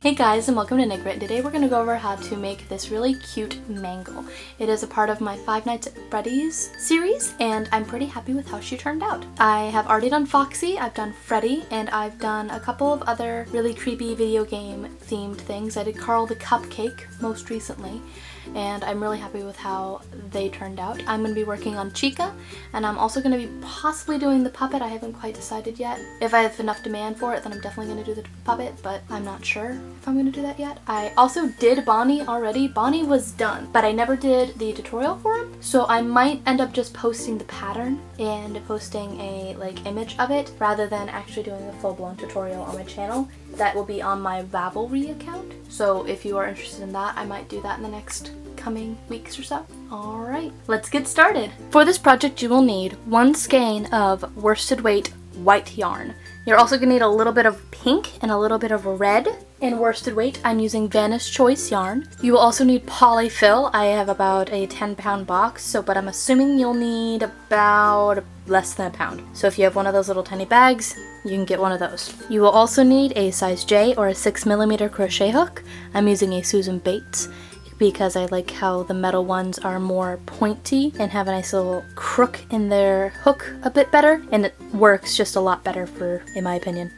Hey guys, and welcome to Knitgrit. Today we're going to go over how to make this really cute mangle. It is a part of my Five Nights at Freddy's series, and I'm pretty happy with how she turned out. I have already done Foxy, I've done Freddy, and I've done a couple of other really creepy video game themed things. I did Carl the Cupcake most recently, and I'm really happy with how they turned out. I'm going to be working on Chica, and I'm also going to be possibly doing the puppet. I haven't quite decided yet. If I have enough demand for it, then I'm definitely going to do the puppet, but I'm not sure if I'm going to do that yet. I also did Bonnie already. Bonnie was done, but I never did the tutorial for him, so I might end up just posting the pattern and posting a image of it rather than actually doing a full-blown tutorial on my channel. That will be on my Ravelry account, so if you are interested in that, I might do that in the next coming weeks or so. Alright, let's get started. For this project you will need 1 skein of worsted weight white yarn. You're also going to need a little bit of pink and a little bit of red. In worsted weight, I'm using Vanna's Choice yarn. You will also need polyfill. I have about a 10-pound box, but I'm assuming you'll need about less than a pound. So if you have one of those little tiny bags, you can get one of those. You will also need a size J or a 6mm crochet hook. I'm using a Susan Bates because I like how the metal ones are more pointy and have a nice little crook in their hook a bit better, and it works just a lot better in my opinion.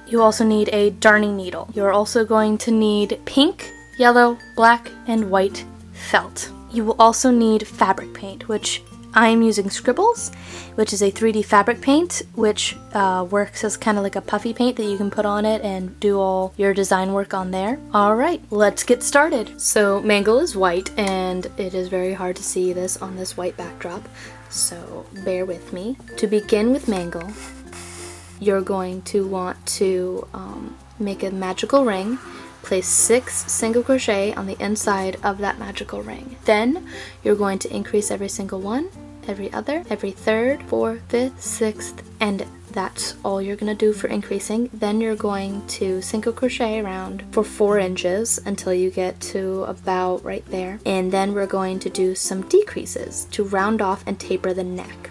You also need a darning needle. You're also going to need pink, yellow, black, and white felt. You will also need fabric paint, which I'm using Scribbles, which is a 3D fabric paint, which works as kind of like a puffy paint that you can put on it and do all your design work on there. Alright, let's get started. So Mangle is white, and it is very hard to see this on this white backdrop, so bear with me. To begin with Mangle, you're going to want to make a magical ring. Place 6 single crochet on the inside of that magical ring. Then you're going to increase every single one, every other, every third, fourth, fifth, sixth, and that's all you're going to do for increasing. Then you're going to single crochet around for 4 inches until you get to about right there. And then we're going to do some decreases to round off and taper the neck.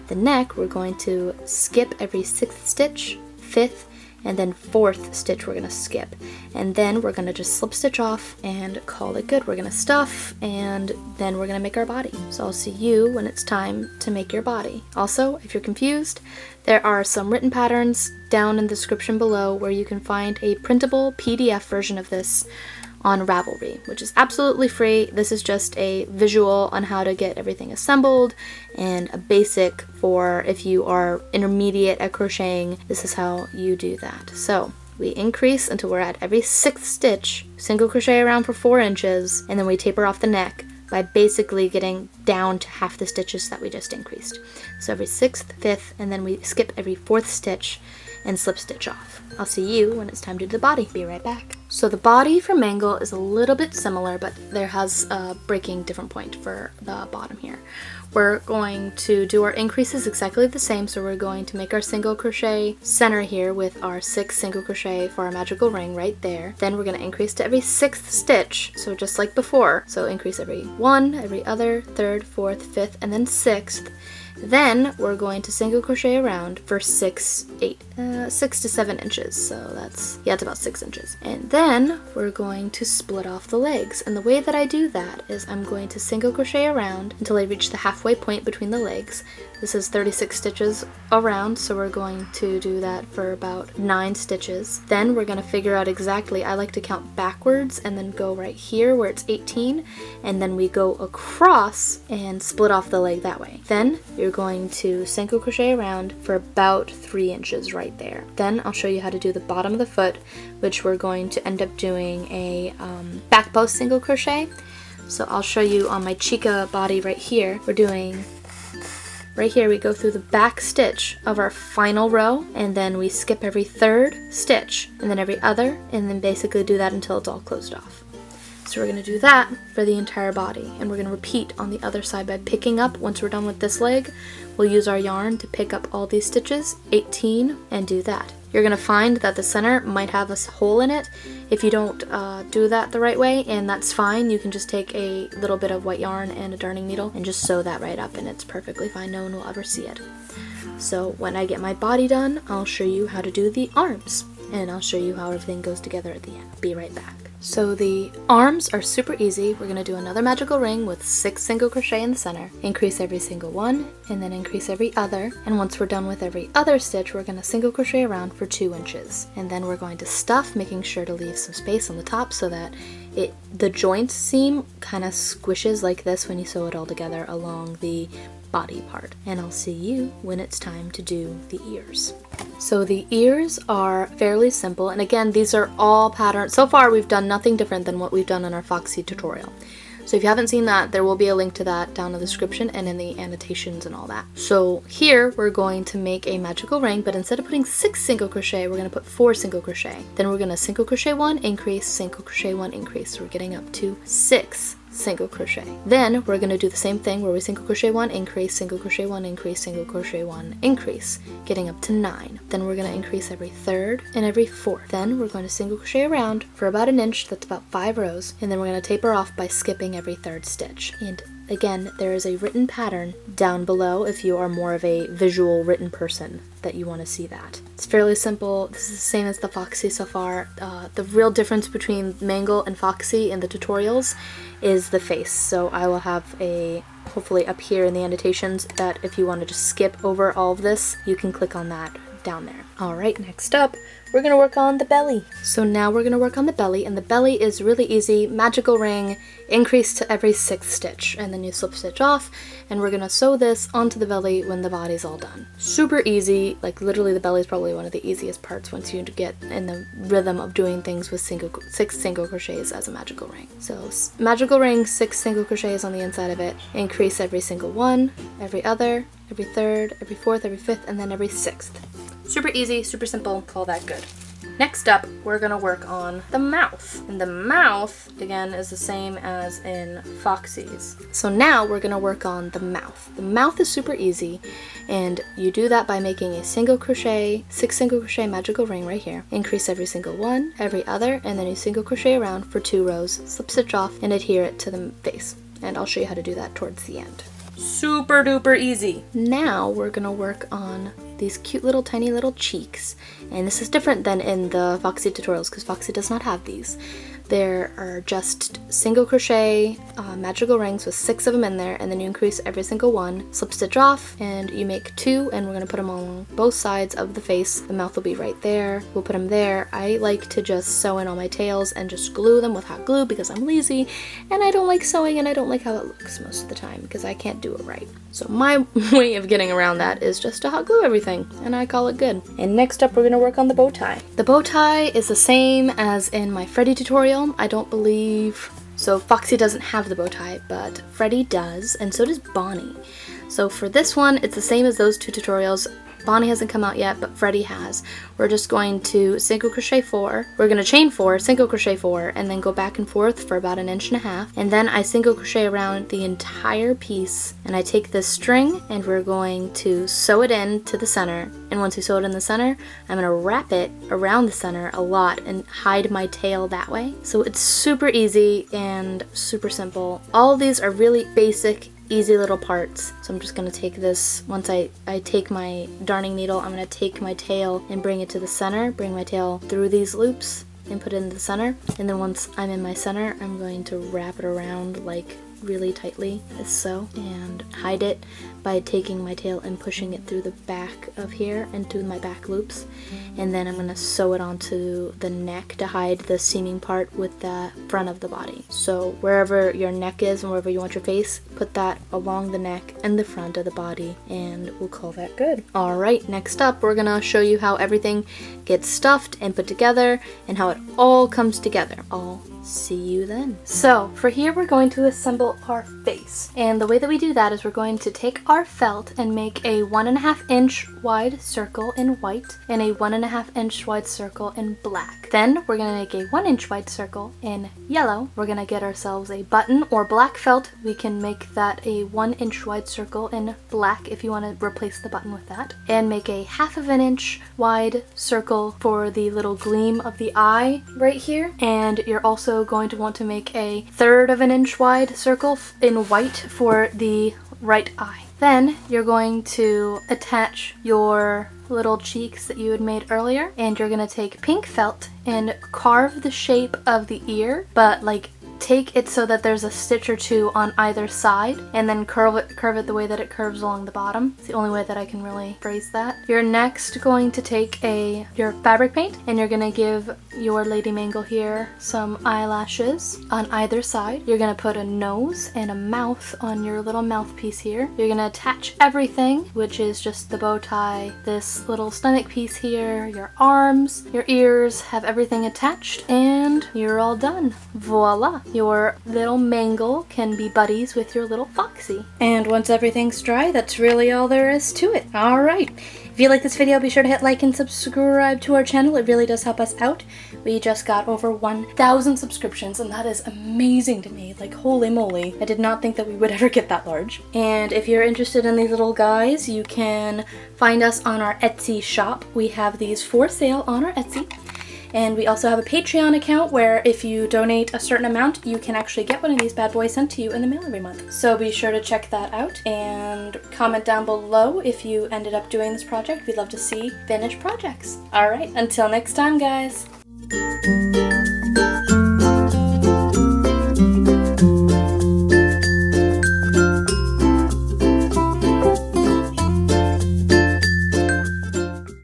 The neck, we're going to skip every 6th stitch, 5th, and then 4th stitch we're going to skip, and then we're going to just slip stitch off and call it good. We're going to stuff, and then we're going to make our body. So I'll see you when it's time to make your body. Also, if you're confused, there are some written patterns down in the description below where you can find a printable PDF version of this on Ravelry, which is absolutely free. This is just a visual on how to get everything assembled and a basic for if you are intermediate at crocheting. This is how you do that. So we increase until we're at every 6th stitch, single crochet around for 4 inches, and then we taper off the neck by basically getting down to half the stitches that we just increased. So every 6th, 5th, and then we skip every 4th stitch and slip stitch off. I'll see you when it's time to do the body. Be right back. So the body for Mangle is a little bit similar, but there has a breaking different point for the bottom here. We're going to do our increases exactly the same, so we're going to make our single crochet center here with our 6 single crochet for our magical ring right there. Then we're going to increase to every 6th stitch, so just like before. So increase every 1, every other, 3rd, 4th, 5th, and then 6th. Then we're going to single crochet around for 6 to 7 inches. So that's about 6 inches. And then we're going to split off the legs. And the way that I do that is I'm going to single crochet around until I reach the halfway point between the legs. This is 36 stitches around, so we're going to do that for about 9 stitches. Then we're going to figure out exactly, I like to count backwards and then go right here where it's 18, and then we go across and split off the leg that way. Then you're going to single crochet around for about 3 inches right there. Then I'll show you how to do the bottom of the foot, which we're going to end up doing a back post single crochet. So I'll show you on my Chica body right here. We're doing right here, we go through the back stitch of our final row, and then we skip every 3rd stitch, and then every other, and then basically do that until it's all closed off. So we're going to do that for the entire body, and we're going to repeat on the other side by picking up. Once we're done with this leg, we'll use our yarn to pick up all these stitches, 18, and do that. You're going to find that the center might have a hole in it if you don't do that the right way, and that's fine. You can just take a little bit of white yarn and a darning needle and just sew that right up, and it's perfectly fine. No one will ever see it. So when I get my body done, I'll show you how to do the arms. and I'll show you how everything goes together at the end. Be right back. So the arms are super easy. We're going to do another magical ring with 6 single crochet in the center, increase every single one, and then increase every other. And once we're done with every other stitch, we're going to single crochet around for 2 inches. And then we're going to stuff, making sure to leave some space on the top so that the joint seam kind of squishes like this when you sew it all together along the body part. And I'll see you when it's time to do the ears. So the ears are fairly simple, and again, these are all patterns. So far we've done nothing different than what we've done in our Foxy tutorial. So if you haven't seen that, there will be a link to that down in the description and in the annotations and all that. So here we're going to make a magical ring, but instead of putting 6 single crochet, we're going to put 4 single crochet. Then we're going to single crochet 1, increase, single crochet 1, increase. So we're getting up to 6 single crochet. Then we're going to do the same thing where we single crochet 1, increase, single crochet 1, increase, single crochet 1, increase, getting up to 9. Then we're going to increase every 3rd and every 4th. Then we're going to single crochet around for about an inch, that's about 5 rows, and then we're going to taper off by skipping every 3rd stitch. And again, there is a written pattern down below if you are more of a visual written person that you want to see that. It's fairly simple. This is the same as the Foxy so far. The real difference between Mangle and Foxy in the tutorials is the face. So I will have a, hopefully up here in the annotations, that if you want to just skip over all of this, you can click on that down there. Alright, next up, we're going to work on the belly. So now we're going to work on the belly, and the belly is really easy. Magical ring, increase to every 6th stitch, and then you slip stitch off, and we're going to sew this onto the belly when the body's all done. Super easy, like literally the belly is probably one of the easiest parts once you get in the rhythm of doing things with 6 single crochets as a magical ring. So magical ring, 6 single crochets on the inside of it, increase every single one, every other, every 3rd, every 4th, every 5th, and then every 6th. Super easy, super simple, all that good. Next up, we're going to work on the mouth. And the mouth, again, is the same as in Foxy's. So now we're going to work on the mouth. The mouth is super easy, and you do that by making a single crochet, 6 single crochet magical ring right here. Increase every single one, every other, and then you single crochet around for 2 rows, slip stitch off, and adhere it to the face. And I'll show you how to do that towards the end. Super duper easy. Now we're gonna work on these cute little tiny little cheeks, and this is different than in the Foxy tutorials because Foxy does not have these. There are just single crochet magical rings with 6 of them in there, and then you increase every single one, slip stitch off, and you make 2, and we're going to put them on both sides of the face. The mouth will be right there. We'll put them there. I like to just sew in all my tails and just glue them with hot glue because I'm lazy, and I don't like sewing, and I don't like how it looks most of the time because I can't do it right. So my way of getting around that is just to hot glue everything, and I call it good. And next up, we're going to work on the bow tie. The bow tie is the same as in my Freddy tutorial. I don't believe, so Foxy doesn't have the bow tie, but Freddy does, and so does Bonnie. So for this one, it's the same as those 2 tutorials. Bonnie hasn't come out yet, but Freddy has. We're just going to single crochet 4, we're going to chain 4, single crochet 4, and then go back and forth for about 1.5 inches, and then I single crochet around the entire piece, and I take this string, and we're going to sew it in to the center, and once we sew it in the center, I'm going to wrap it around the center a lot and hide my tail that way. So it's super easy and super simple. All of these are really basic, easy little parts. So I'm just going to take this, once I take my darning needle, I'm going to take my tail and bring it to the center, bring my tail through these loops and put it in the center, and then once I'm in my center, I'm going to wrap it around like really tightly as so, and hide it by taking my tail and pushing it through the back of here into my back loops, and then I'm going to sew it onto the neck to hide the seaming part with the front of the body. So wherever your neck is and wherever you want your face, put that along the neck and the front of the body, and we'll call that good. Alright, next up we're going to show you how everything gets stuffed and put together and how it all comes together. I'll see you then. So for here we're going to assemble our face, and the way that we do that is we're going to take our felt and make a 1.5 inch wide circle in white and a 1.5 inch wide circle in black. Then we're going to make a 1 inch wide circle in yellow. We're going to get ourselves a button or black felt. We can make that a 1 inch wide circle in black if you want to replace the button with that, and make a 1/2 inch wide circle for the little gleam of the eye right here. And you're also going to want to make a 1/3 inch wide circle in white for the right eye. Then you're going to attach your little cheeks that you had made earlier, and you're gonna take pink felt and carve the shape of the ear, but like take it so that there's a stitch or two on either side, and then curve it the way that it curves along the bottom. It's the only way that I can really phrase that. You're next going to take your fabric paint, and you're gonna give your Lady Mangle here some eyelashes on either side. You're gonna put a nose and a mouth on your little mouthpiece here. You're gonna attach everything, which is just the bow tie, this little stomach piece here, your arms, your ears, have everything attached, and you're all done. Voila! Your little Mangle can be buddies with your little Foxy. And once everything's dry, that's really all there is to it. Alright, if you like this video, be sure to hit like and subscribe to our channel. It really does help us out. We just got over 1,000 subscriptions, and that is amazing to me. Like, holy moly. I did not think that we would ever get that large. And if you're interested in these little guys, you can find us on our Etsy shop. We have these for sale on our Etsy. And we also have a Patreon account where if you donate a certain amount, you can actually get one of these bad boys sent to you in the mail every month. So be sure to check that out and comment down below if you ended up doing this project. We'd love to see finished projects. Alright, until next time, guys.